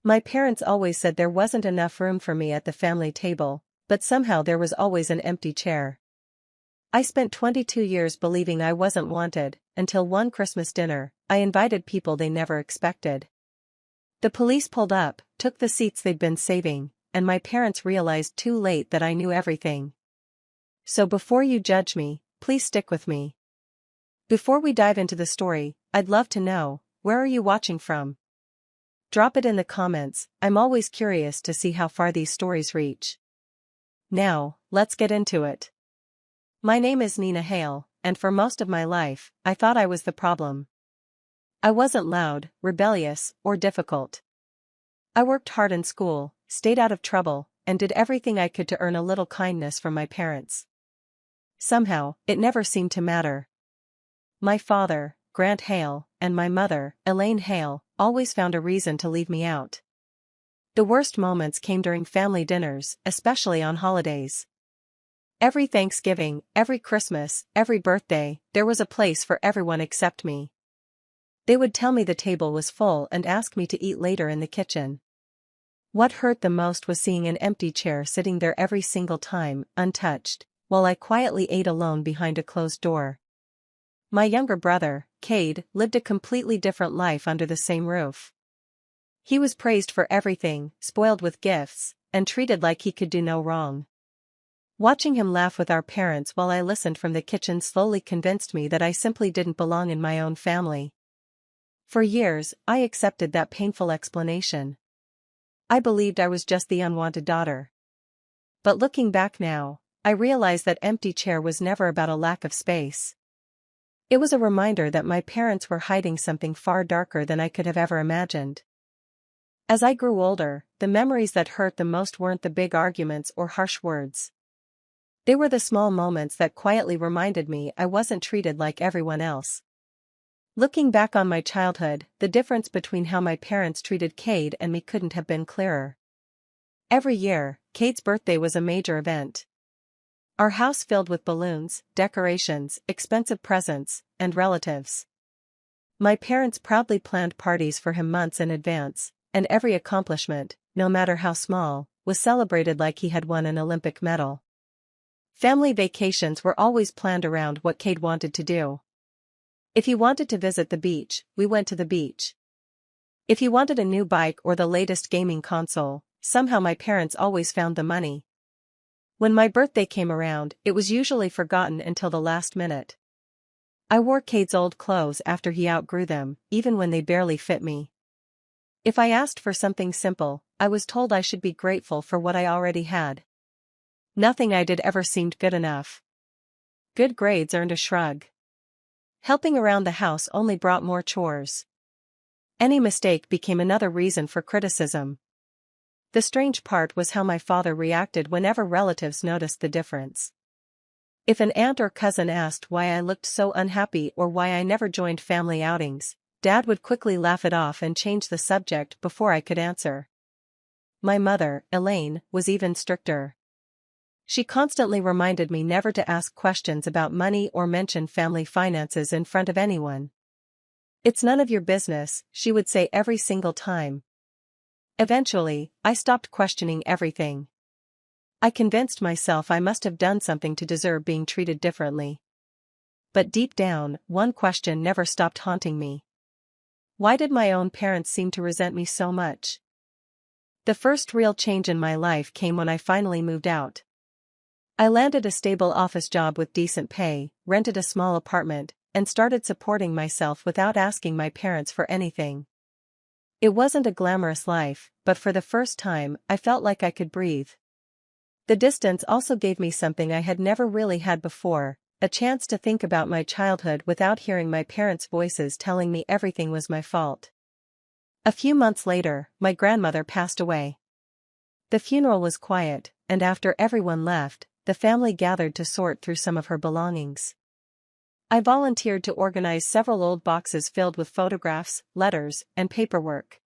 My parents always said there wasn't enough room for me at the family table, but somehow there was always an empty chair. I spent 22 years believing I wasn't wanted, until one Christmas dinner, I invited people they never expected. The police pulled up, took the seats they'd been saving, and my parents realized too late that I knew everything. So before you judge me, please stick with me. Before we dive into the story, I'd love to know, where are you watching from? Drop it in the comments, I'm always curious to see how far these stories reach. Now, let's get into it. My name is Nina Hale, and for most of my life, I thought I was the problem. I wasn't loud, rebellious, or difficult. I worked hard in school, stayed out of trouble, and did everything I could to earn a little kindness from my parents. Somehow, it never seemed to matter. My father, Grant Hale, and my mother, Elaine Hale, always found a reason to leave me out. The worst moments came during family dinners, especially on holidays. Every Thanksgiving, every Christmas, every birthday, there was a place for everyone except me. They would tell me the table was full and ask me to eat later in the kitchen. What hurt the most was seeing an empty chair sitting there every single time, untouched, while I quietly ate alone behind a closed door. My younger brother, Cade, lived a completely different life under the same roof. He was praised for everything, spoiled with gifts, and treated like he could do no wrong. Watching him laugh with our parents while I listened from the kitchen slowly convinced me that I simply didn't belong in my own family. For years, I accepted that painful explanation. I believed I was just the unwanted daughter. But looking back now, I realize that empty chair was never about a lack of space. It was a reminder that my parents were hiding something far darker than I could have ever imagined. As I grew older, the memories that hurt the most weren't the big arguments or harsh words. They were the small moments that quietly reminded me I wasn't treated like everyone else. Looking back on my childhood, the difference between how my parents treated Cade and me couldn't have been clearer. Every year, Cade's birthday was a major event. Our house filled with balloons, decorations, expensive presents, and relatives. My parents proudly planned parties for him months in advance, and every accomplishment, no matter how small, was celebrated like he had won an Olympic medal. Family vacations were always planned around what Cade wanted to do. If he wanted to visit the beach, we went to the beach. If he wanted a new bike or the latest gaming console, somehow my parents always found the money. When my birthday came around, it was usually forgotten until the last minute. I wore Cade's old clothes after he outgrew them, even when they barely fit me. If I asked for something simple, I was told I should be grateful for what I already had. Nothing I did ever seemed good enough. Good grades earned a shrug. Helping around the house only brought more chores. Any mistake became another reason for criticism. The strange part was how my father reacted whenever relatives noticed the difference. If an aunt or cousin asked why I looked so unhappy or why I never joined family outings, Dad would quickly laugh it off and change the subject before I could answer. My mother, Elaine, was even stricter. She constantly reminded me never to ask questions about money or mention family finances in front of anyone. "It's none of your business," she would say every single time. Eventually, I stopped questioning everything. I convinced myself I must have done something to deserve being treated differently. But deep down, one question never stopped haunting me. Why did my own parents seem to resent me so much? The first real change in my life came when I finally moved out. I landed a stable office job with decent pay, rented a small apartment, and started supporting myself without asking my parents for anything. It wasn't a glamorous life, but for the first time, I felt like I could breathe. The distance also gave me something I had never really had before, a chance to think about my childhood without hearing my parents' voices telling me everything was my fault. A few months later, my grandmother passed away. The funeral was quiet, and after everyone left, the family gathered to sort through some of her belongings. I volunteered to organize several old boxes filled with photographs, letters, and paperwork.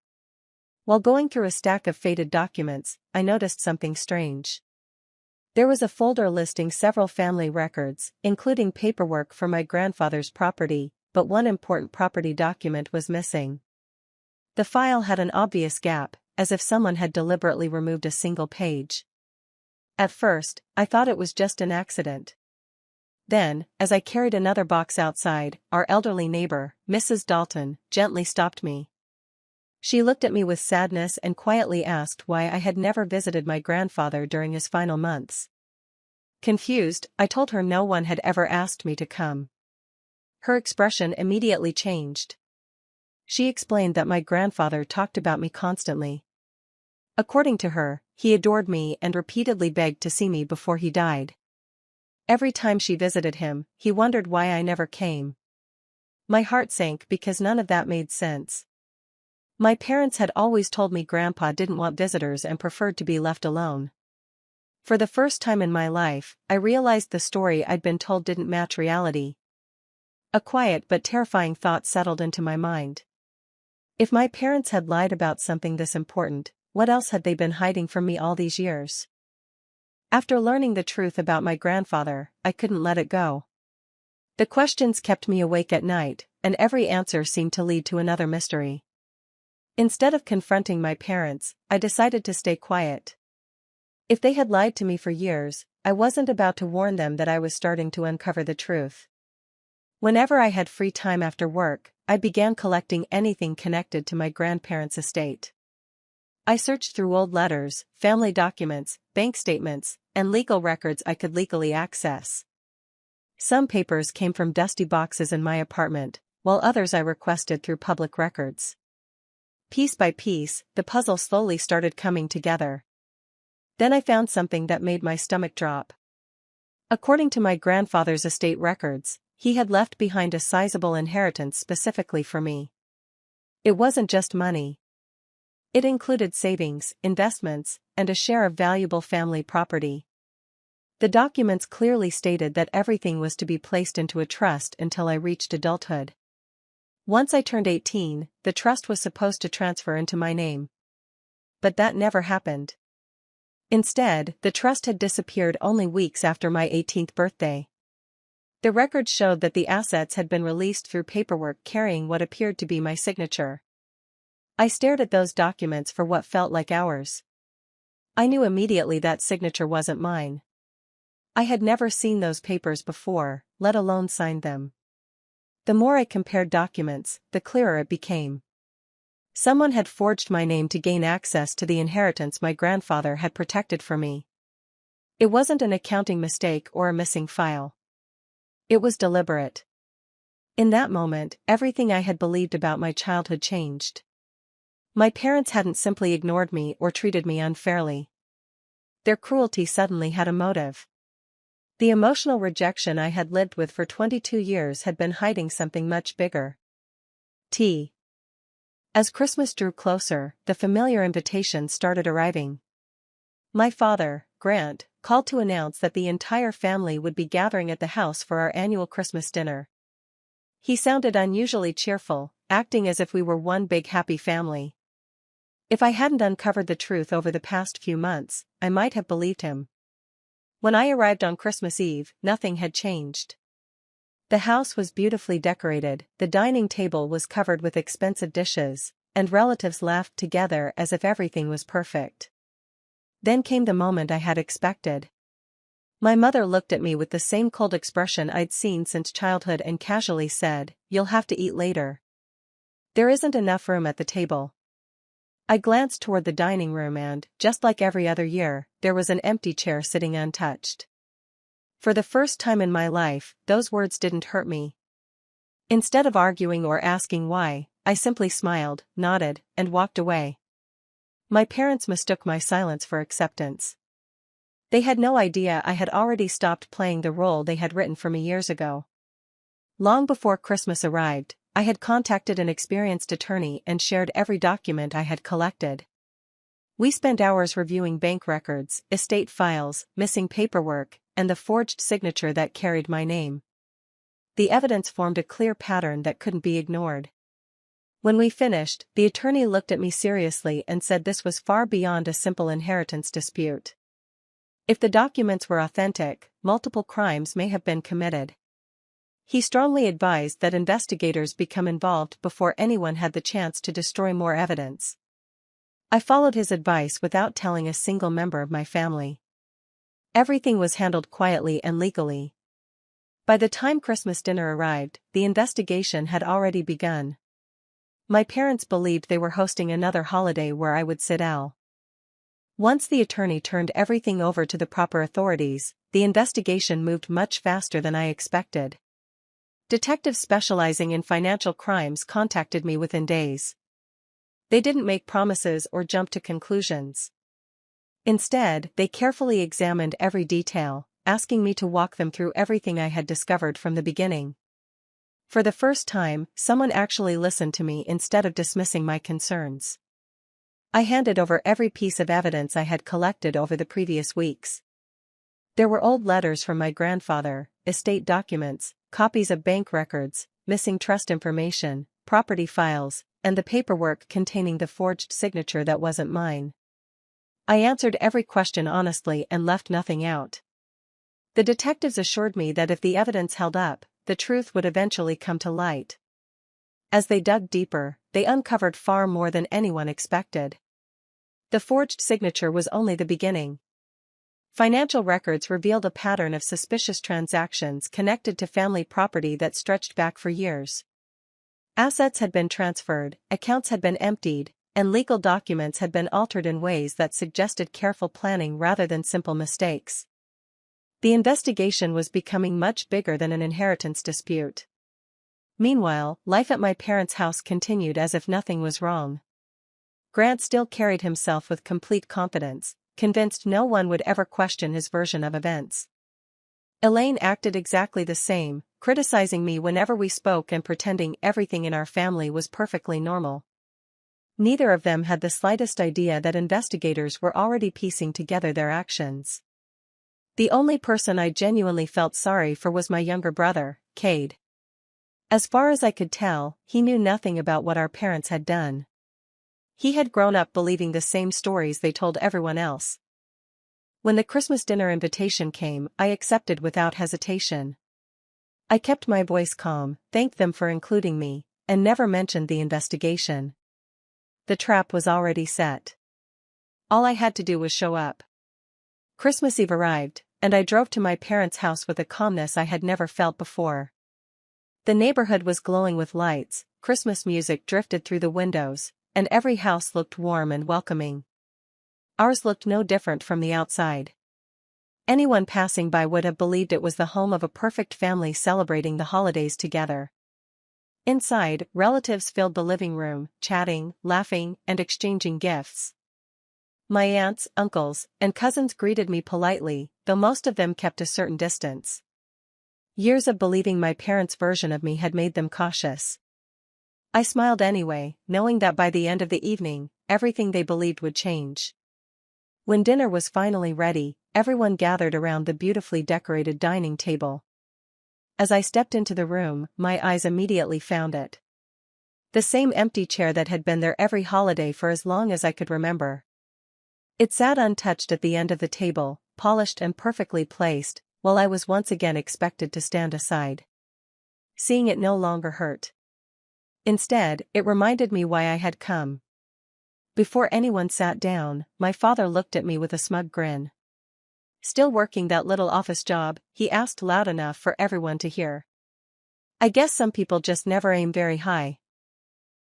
While going through a stack of faded documents, I noticed something strange. There was a folder listing several family records, including paperwork for my grandfather's property, but one important property document was missing. The file had an obvious gap, as if someone had deliberately removed a single page. At first, I thought it was just an accident. Then, as I carried another box outside, our elderly neighbor, Mrs. Dalton, gently stopped me. She looked at me with sadness and quietly asked why I had never visited my grandfather during his final months. Confused, I told her no one had ever asked me to come. Her expression immediately changed. She explained that my grandfather talked about me constantly. According to her, he adored me and repeatedly begged to see me before he died. Every time she visited him, he wondered why I never came. My heart sank because none of that made sense. My parents had always told me Grandpa didn't want visitors and preferred to be left alone. For the first time in my life, I realized the story I'd been told didn't match reality. A quiet but terrifying thought settled into my mind. If my parents had lied about something this important, what else had they been hiding from me all these years? After learning the truth about my grandfather, I couldn't let it go. The questions kept me awake at night, and every answer seemed to lead to another mystery. Instead of confronting my parents, I decided to stay quiet. If they had lied to me for years, I wasn't about to warn them that I was starting to uncover the truth. Whenever I had free time after work, I began collecting anything connected to my grandparents' estate. I searched through old letters, family documents, bank statements, and legal records I could legally access. Some papers came from dusty boxes in my apartment, while others I requested through public records. Piece by piece, the puzzle slowly started coming together. Then I found something that made my stomach drop. According to my grandfather's estate records, he had left behind a sizable inheritance specifically for me. It wasn't just money. It included savings, investments, and a share of valuable family property. The documents clearly stated that everything was to be placed into a trust until I reached adulthood. Once I turned 18, the trust was supposed to transfer into my name. But that never happened. Instead, the trust had disappeared only weeks after my 18th birthday. The records showed that the assets had been released through paperwork carrying what appeared to be my signature. I stared at those documents for what felt like hours. I knew immediately that signature wasn't mine. I had never seen those papers before, let alone signed them. The more I compared documents, the clearer it became. Someone had forged my name to gain access to the inheritance my grandfather had protected for me. It wasn't an accounting mistake or a missing file. It was deliberate. In that moment, everything I had believed about my childhood changed. My parents hadn't simply ignored me or treated me unfairly. Their cruelty suddenly had a motive. The emotional rejection I had lived with for 22 years had been hiding something much bigger. As Christmas drew closer, the familiar invitations started arriving. My father, Grant, called to announce that the entire family would be gathering at the house for our annual Christmas dinner. He sounded unusually cheerful, acting as if we were one big happy family. If I hadn't uncovered the truth over the past few months, I might have believed him. When I arrived on Christmas Eve, nothing had changed. The house was beautifully decorated, the dining table was covered with expensive dishes, and relatives laughed together as if everything was perfect. Then came the moment I had expected. My mother looked at me with the same cold expression I'd seen since childhood and casually said, "You'll have to eat later. There isn't enough room at the table." I glanced toward the dining room and, just like every other year, there was an empty chair sitting untouched. For the first time in my life, those words didn't hurt me. Instead of arguing or asking why, I simply smiled, nodded, and walked away. My parents mistook my silence for acceptance. They had no idea I had already stopped playing the role they had written for me years ago. Long before Christmas arrived, I had contacted an experienced attorney and shared every document I had collected. We spent hours reviewing bank records, estate files, missing paperwork, and the forged signature that carried my name. The evidence formed a clear pattern that couldn't be ignored. When we finished, the attorney looked at me seriously and said this was far beyond a simple inheritance dispute. If the documents were authentic, multiple crimes may have been committed. He strongly advised that investigators become involved before anyone had the chance to destroy more evidence. I followed his advice without telling a single member of my family. Everything was handled quietly and legally. By the time Christmas dinner arrived, the investigation had already begun. My parents believed they were hosting another holiday where I would sit out. Once the attorney turned everything over to the proper authorities, the investigation moved much faster than I expected. Detectives specializing in financial crimes contacted me within days. They didn't make promises or jump to conclusions. Instead, they carefully examined every detail, asking me to walk them through everything I had discovered from the beginning. For the first time, someone actually listened to me instead of dismissing my concerns. I handed over every piece of evidence I had collected over the previous weeks. There were old letters from my grandfather, estate documents, copies of bank records, missing trust information, property files, and the paperwork containing the forged signature that wasn't mine. I answered every question honestly and left nothing out. The detectives assured me that if the evidence held up, the truth would eventually come to light. As they dug deeper, they uncovered far more than anyone expected. The forged signature was only the beginning. Financial records revealed a pattern of suspicious transactions connected to family property that stretched back for years. Assets had been transferred, accounts had been emptied, and legal documents had been altered in ways that suggested careful planning rather than simple mistakes. The investigation was becoming much bigger than an inheritance dispute. Meanwhile, life at my parents' house continued as if nothing was wrong. Grant still carried himself with complete confidence, convinced no one would ever question his version of events. Elaine acted exactly the same, criticizing me whenever we spoke and pretending everything in our family was perfectly normal. Neither of them had the slightest idea that investigators were already piecing together their actions. The only person I genuinely felt sorry for was my younger brother, Cade. As far as I could tell, he knew nothing about what our parents had done. He had grown up believing the same stories they told everyone else. When the Christmas dinner invitation came, I accepted without hesitation. I kept my voice calm, thanked them for including me, and never mentioned the investigation. The trap was already set. All I had to do was show up. Christmas Eve arrived, and I drove to my parents' house with a calmness I had never felt before. The neighborhood was glowing with lights, Christmas music drifted through the windows, and every house looked warm and welcoming. Ours looked no different from the outside. Anyone passing by would have believed it was the home of a perfect family celebrating the holidays together. Inside, relatives filled the living room, chatting, laughing, and exchanging gifts. My aunts, uncles, and cousins greeted me politely, though most of them kept a certain distance. Years of believing my parents' version of me had made them cautious. I smiled anyway, knowing that by the end of the evening, everything they believed would change. When dinner was finally ready, everyone gathered around the beautifully decorated dining table. As I stepped into the room, my eyes immediately found it. The same empty chair that had been there every holiday for as long as I could remember. It sat untouched at the end of the table, polished and perfectly placed, while I was once again expected to stand aside. Seeing it no longer hurt. Instead, it reminded me why I had come. Before anyone sat down, my father looked at me with a smug grin. Still working that little office job, he asked loud enough for everyone to hear. I guess some people just never aim very high.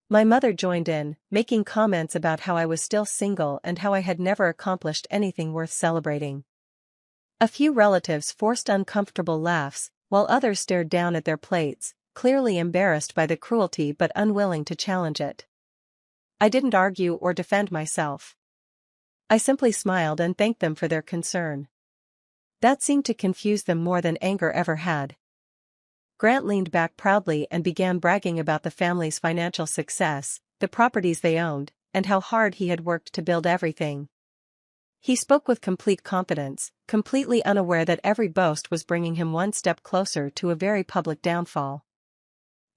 My mother joined in, making comments about how I was still single and how I had never accomplished anything worth celebrating. A few relatives forced uncomfortable laughs, while others stared down at their plates, clearly embarrassed by the cruelty but unwilling to challenge it. I didn't argue or defend myself. I simply smiled and thanked them for their concern. That seemed to confuse them more than anger ever had. Grant leaned back proudly and began bragging about the family's financial success, the properties they owned, and how hard he had worked to build everything. He spoke with complete confidence, completely unaware that every boast was bringing him one step closer to a very public downfall.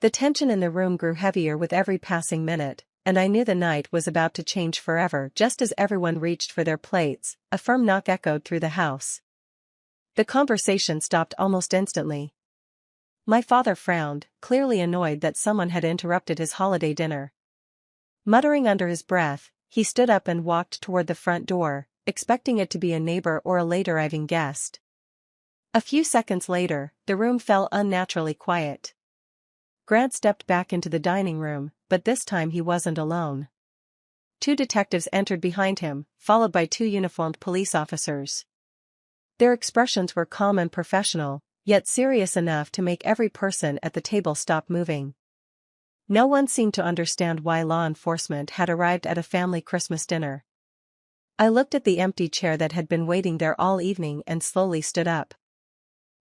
The tension in the room grew heavier with every passing minute, and I knew the night was about to change forever. Just as everyone reached for their plates, a firm knock echoed through the house. The conversation stopped almost instantly. My father frowned, clearly annoyed that someone had interrupted his holiday dinner. Muttering under his breath, he stood up and walked toward the front door, expecting it to be a neighbor or a late-arriving guest. A few seconds later, the room fell unnaturally quiet. Grant stepped back into the dining room, but this time he wasn't alone. Two detectives entered behind him, followed by two uniformed police officers. Their expressions were calm and professional, yet serious enough to make every person at the table stop moving. No one seemed to understand why law enforcement had arrived at a family Christmas dinner. I looked at the empty chair that had been waiting there all evening and slowly stood up.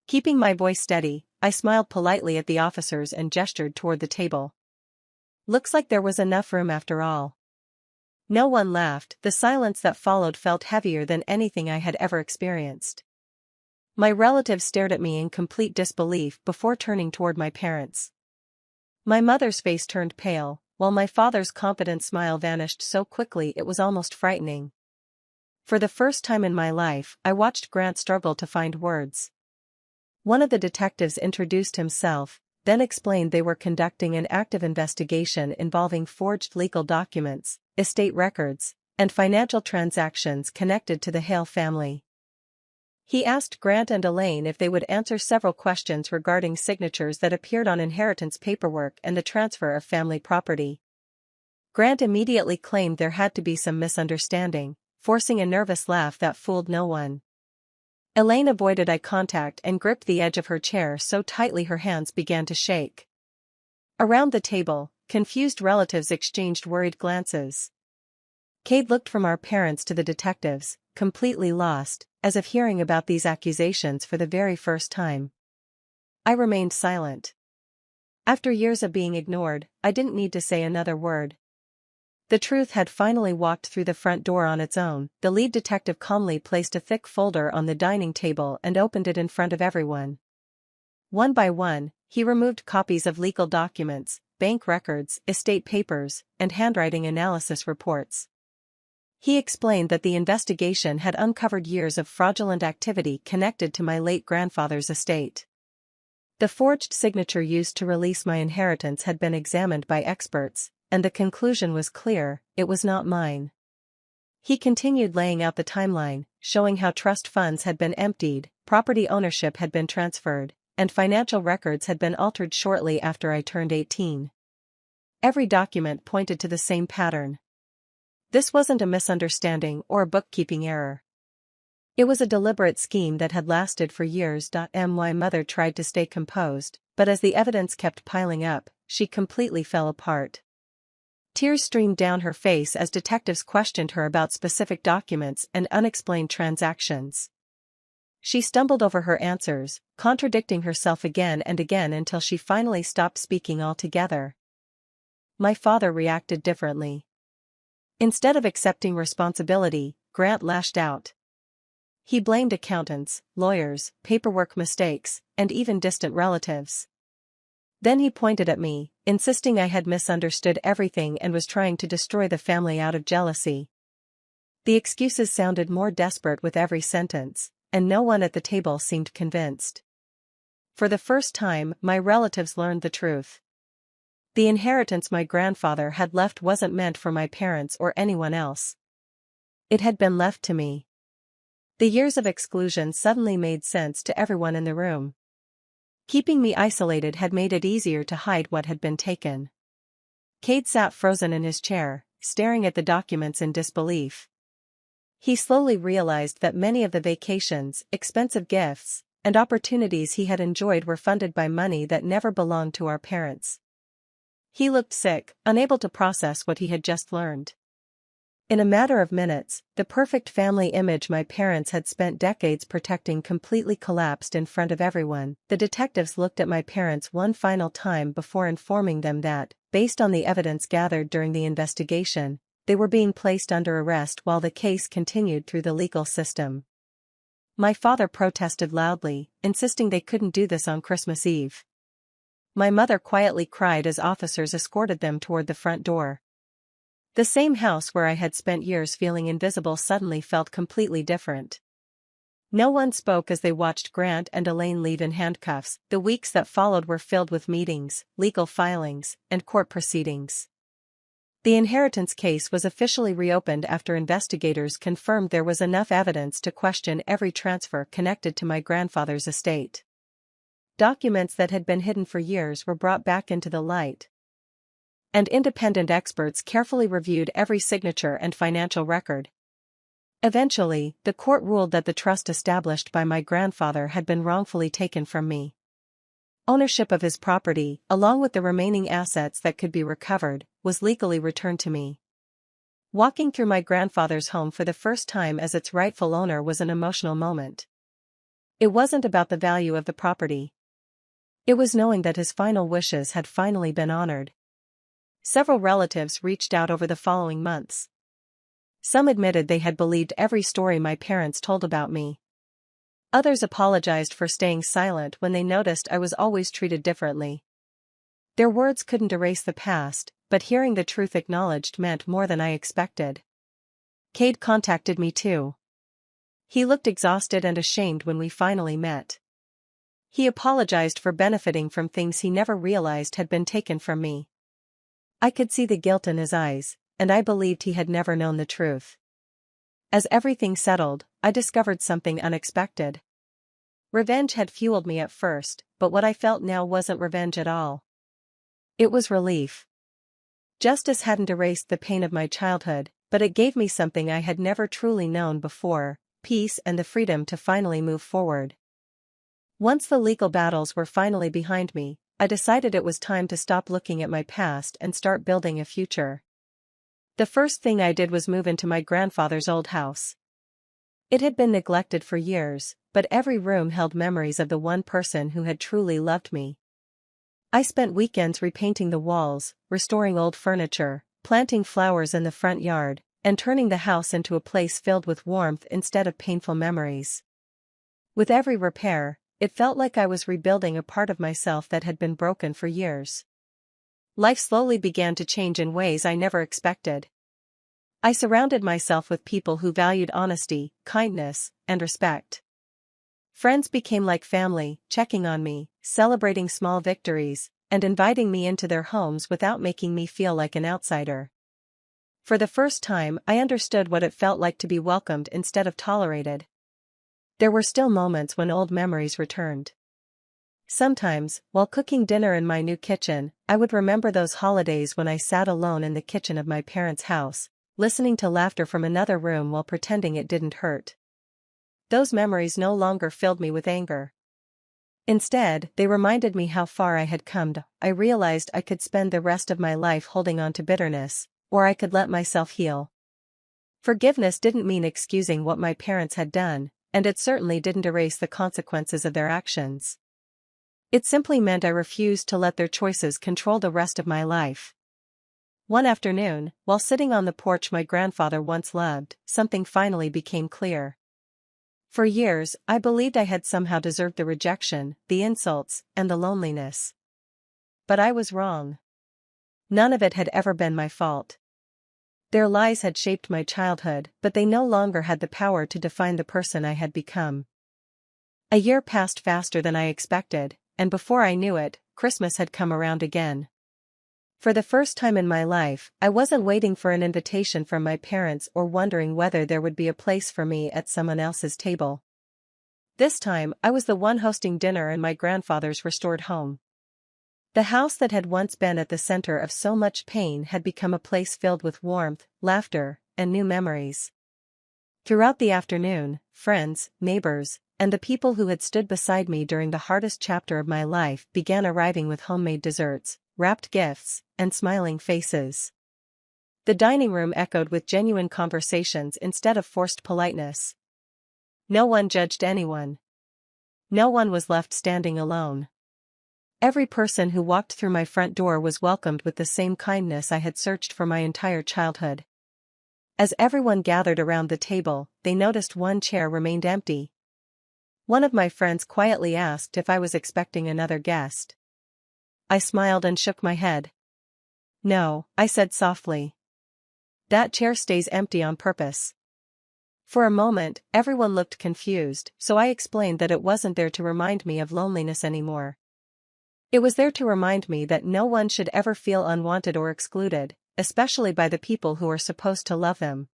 Keeping my voice steady, I smiled politely at the officers and gestured toward the table. Looks like there was enough room after all. No one laughed. The silence that followed felt heavier than anything I had ever experienced. My relatives stared at me in complete disbelief before turning toward my parents. My mother's face turned pale, while my father's confident smile vanished so quickly it was almost frightening. For the first time in my life, I watched Grant struggle to find words. One of the detectives introduced himself, then explained they were conducting an active investigation involving forged legal documents, estate records, and financial transactions connected to the Hale family. He asked Grant and Elaine if they would answer several questions regarding signatures that appeared on inheritance paperwork and the transfer of family property. Grant immediately claimed there had to be some misunderstanding, forcing a nervous laugh that fooled no one. Elaine avoided eye contact and gripped the edge of her chair so tightly her hands began to shake. Around the table, confused relatives exchanged worried glances. Cade looked from our parents to the detectives, completely lost, as if hearing about these accusations for the very first time. I remained silent. After years of being ignored, I didn't need to say another word. The truth had finally walked through the front door on its own. The lead detective calmly placed a thick folder on the dining table and opened it in front of everyone. One by one, he removed copies of legal documents, bank records, estate papers, and handwriting analysis reports. He explained that the investigation had uncovered years of fraudulent activity connected to my late grandfather's estate. The forged signature used to release my inheritance had been examined by experts, and the conclusion was clear: it was not mine. He continued laying out the timeline, showing how trust funds had been emptied, property ownership had been transferred, and financial records had been altered shortly after I turned 18. Every document pointed to the same pattern. This wasn't a misunderstanding or a bookkeeping error. It was a deliberate scheme that had lasted for years. My mother tried to stay composed, but as the evidence kept piling up, she completely fell apart. Tears streamed down her face as detectives questioned her about specific documents and unexplained transactions. She stumbled over her answers, contradicting herself again and again until she finally stopped speaking altogether. My father reacted differently. Instead of accepting responsibility, Grant lashed out. He blamed accountants, lawyers, paperwork mistakes, and even distant relatives. Then he pointed at me, insisting I had misunderstood everything and was trying to destroy the family out of jealousy. The excuses sounded more desperate with every sentence, and no one at the table seemed convinced. For the first time, my relatives learned the truth. The inheritance my grandfather had left wasn't meant for my parents or anyone else. It had been left to me. The years of exclusion suddenly made sense to everyone in the room. Keeping me isolated had made it easier to hide what had been taken. Cade sat frozen in his chair, staring at the documents in disbelief. He slowly realized that many of the vacations, expensive gifts, and opportunities he had enjoyed were funded by money that never belonged to our parents. He looked sick, unable to process what he had just learned. In a matter of minutes, the perfect family image my parents had spent decades protecting completely collapsed in front of everyone. The detectives looked at my parents one final time before informing them that, based on the evidence gathered during the investigation, they were being placed under arrest while the case continued through the legal system. My father protested loudly, insisting they couldn't do this on Christmas Eve. My mother quietly cried as officers escorted them toward the front door. The same house where I had spent years feeling invisible suddenly felt completely different. No one spoke as they watched Grant and Elaine leave in handcuffs. The weeks that followed were filled with meetings, legal filings, and court proceedings. The inheritance case was officially reopened after investigators confirmed there was enough evidence to question every transfer connected to my grandfather's estate. Documents that had been hidden for years were brought back into the light, and independent experts carefully reviewed every signature and financial record. Eventually, the court ruled that the trust established by my grandfather had been wrongfully taken from me. Ownership of his property, along with the remaining assets that could be recovered, was legally returned to me. Walking through my grandfather's home for the first time as its rightful owner was an emotional moment. It wasn't about the value of the property. It was knowing that his final wishes had finally been honored. Several relatives reached out over the following months. Some admitted they had believed every story my parents told about me. Others apologized for staying silent when they noticed I was always treated differently. Their words couldn't erase the past, but hearing the truth acknowledged meant more than I expected. Cade contacted me too. He looked exhausted and ashamed when we finally met. He apologized for benefiting from things he never realized had been taken from me. I could see the guilt in his eyes, and I believed he had never known the truth. As everything settled, I discovered something unexpected. Revenge had fueled me at first, but what I felt now wasn't revenge at all. It was relief. Justice hadn't erased the pain of my childhood, but it gave me something I had never truly known before: peace and the freedom to finally move forward. Once the legal battles were finally behind me, I decided it was time to stop looking at my past and start building a future. The first thing I did was move into my grandfather's old house. It had been neglected for years, but every room held memories of the one person who had truly loved me. I spent weekends repainting the walls, restoring old furniture, planting flowers in the front yard, and turning the house into a place filled with warmth instead of painful memories. With every repair, it felt like I was rebuilding a part of myself that had been broken for years. Life slowly began to change in ways I never expected. I surrounded myself with people who valued honesty, kindness, and respect. Friends became like family, checking on me, celebrating small victories, and inviting me into their homes without making me feel like an outsider. For the first time, I understood what it felt like to be welcomed instead of tolerated. There were still moments when old memories returned. Sometimes, while cooking dinner in my new kitchen, I would remember those holidays when I sat alone in the kitchen of my parents' house, listening to laughter from another room while pretending it didn't hurt. Those memories no longer filled me with anger. Instead, they reminded me how far I had come. I realized I could spend the rest of my life holding on to bitterness, or I could let myself heal. Forgiveness didn't mean excusing what my parents had done, and it certainly didn't erase the consequences of their actions. It simply meant I refused to let their choices control the rest of my life. One afternoon, while sitting on the porch my grandfather once loved, something finally became clear. For years, I believed I had somehow deserved the rejection, the insults, and the loneliness. But I was wrong. None of it had ever been my fault. Their lies had shaped my childhood, but they no longer had the power to define the person I had become. A year passed faster than I expected, and before I knew it, Christmas had come around again. For the first time in my life, I wasn't waiting for an invitation from my parents or wondering whether there would be a place for me at someone else's table. This time, I was the one hosting dinner in my grandfather's restored home. The house that had once been at the center of so much pain had become a place filled with warmth, laughter, and new memories. Throughout the afternoon, friends, neighbors, and the people who had stood beside me during the hardest chapter of my life began arriving with homemade desserts, wrapped gifts, and smiling faces. The dining room echoed with genuine conversations instead of forced politeness. No one judged anyone. No one was left standing alone. Every person who walked through my front door was welcomed with the same kindness I had searched for my entire childhood. As everyone gathered around the table, they noticed one chair remained empty. One of my friends quietly asked if I was expecting another guest. I smiled and shook my head. "No," I said softly. "That chair stays empty on purpose." For a moment, everyone looked confused, so I explained that it wasn't there to remind me of loneliness anymore. It was there to remind me that no one should ever feel unwanted or excluded, especially by the people who are supposed to love them.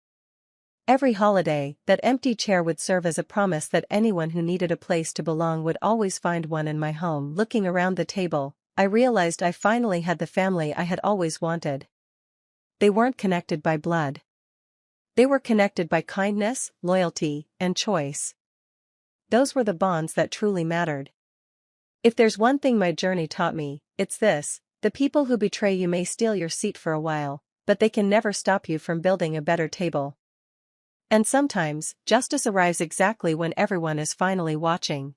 Every holiday, that empty chair would serve as a promise that anyone who needed a place to belong would always find one in my home. Looking around the table, I realized I finally had the family I had always wanted. They weren't connected by blood. They were connected by kindness, loyalty, and choice. Those were the bonds that truly mattered. If there's one thing my journey taught me, it's this: the people who betray you may steal your seat for a while, but they can never stop you from building a better table. And sometimes, justice arrives exactly when everyone is finally watching.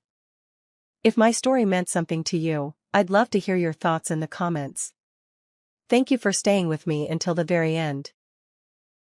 If my story meant something to you, I'd love to hear your thoughts in the comments. Thank you for staying with me until the very end.